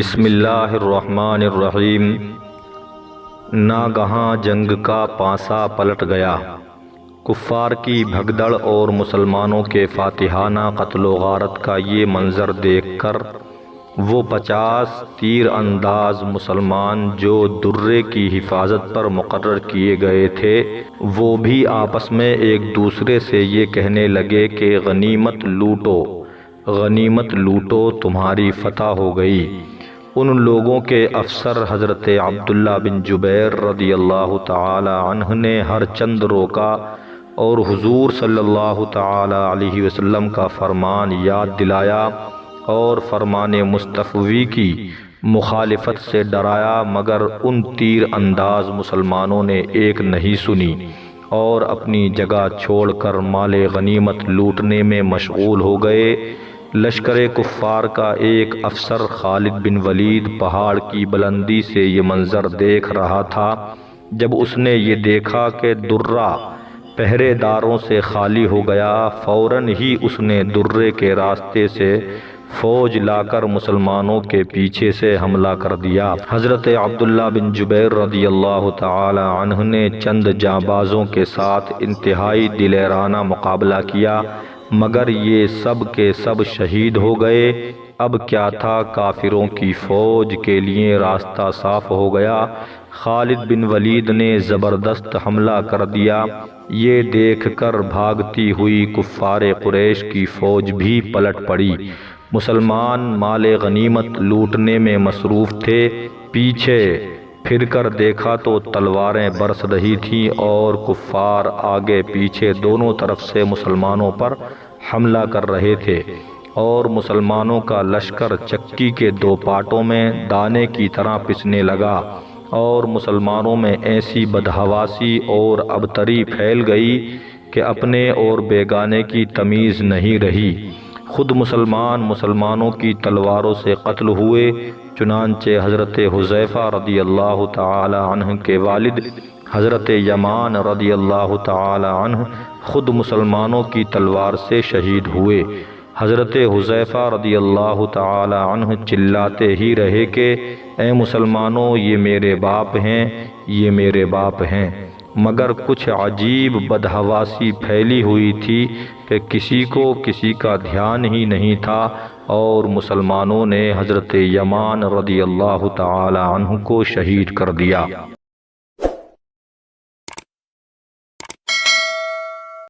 بسم اللہ الرحمن الرحیم۔ ناگہاں جنگ کا پانسا پلٹ گیا۔ کفار کی بھگدڑ اور مسلمانوں کے فاتحانہ قتل و غارت کا یہ منظر دیکھ کر وہ 50 تیر انداز مسلمان جو درے کی حفاظت پر مقرر کیے گئے تھے، وہ بھی آپس میں ایک دوسرے سے یہ کہنے لگے کہ غنیمت لوٹو، غنیمت لوٹو، تمہاری فتح ہو گئی۔ ان لوگوں کے افسر حضرت عبداللہ بن جبیر رضی اللہ تعالی عنہ نے ہر چند روکا اور حضور صلی اللہ تعالی علیہ وسلم کا فرمان یاد دلایا اور فرمان مصطفی کی مخالفت سے ڈرایا، مگر ان تیر انداز مسلمانوں نے ایک نہیں سنی اور اپنی جگہ چھوڑ کر مال غنیمت لوٹنے میں مشغول ہو گئے۔ لشکر کفار کا ایک افسر خالد بن ولید پہاڑ کی بلندی سے یہ منظر دیکھ رہا تھا۔ جب اس نے یہ دیکھا کہ درہ پہرے داروں سے خالی ہو گیا، فوراً ہی اس نے درے کے راستے سے فوج لا کر مسلمانوں کے پیچھے سے حملہ کر دیا۔ حضرت عبداللہ بن جبیر رضی اللہ تعالی عنہ نے چند جانبازوں کے ساتھ انتہائی دلیرانہ مقابلہ کیا، مگر یہ سب کے سب شہید ہو گئے۔ اب کیا تھا، کافروں کی فوج کے لیے راستہ صاف ہو گیا۔ خالد بن ولید نے زبردست حملہ کر دیا۔ یہ دیکھ کر بھاگتی ہوئی کفار قریش کی فوج بھی پلٹ پڑی۔ مسلمان مال غنیمت لوٹنے میں مصروف تھے۔ پیچھے پھر کر دیکھا تو تلواریں برس رہی تھیں اور کفار آگے پیچھے دونوں طرف سے مسلمانوں پر حملہ کر رہے تھے، اور مسلمانوں کا لشکر چکی کے دو پارٹوں میں دانے کی طرح پسنے لگا، اور مسلمانوں میں ایسی بدحواسی اور ابتری پھیل گئی کہ اپنے اور بیگانے کی تمیز نہیں رہی۔ خود مسلمانوں کی تلواروں سے قتل ہوئے۔ چنانچہ حضرت حذیفہ رضی اللہ تعالی عنہ کے والد حضرت یمان رضی اللہ تعالی عنہ خود مسلمانوں کی تلوار سے شہید ہوئے۔ حضرت حذیفہ رضی اللہ تعالی عنہ چلاتے ہی رہے کہ اے مسلمانوں، یہ میرے باپ ہیں، یہ میرے باپ ہیں، مگر کچھ عجیب بدحواسی پھیلی ہوئی تھی کہ کسی کو کسی کا دھیان ہی نہیں تھا، اور مسلمانوں نے حضرت یمان رضی اللہ تعالی عنہ کو شہید کر دیا۔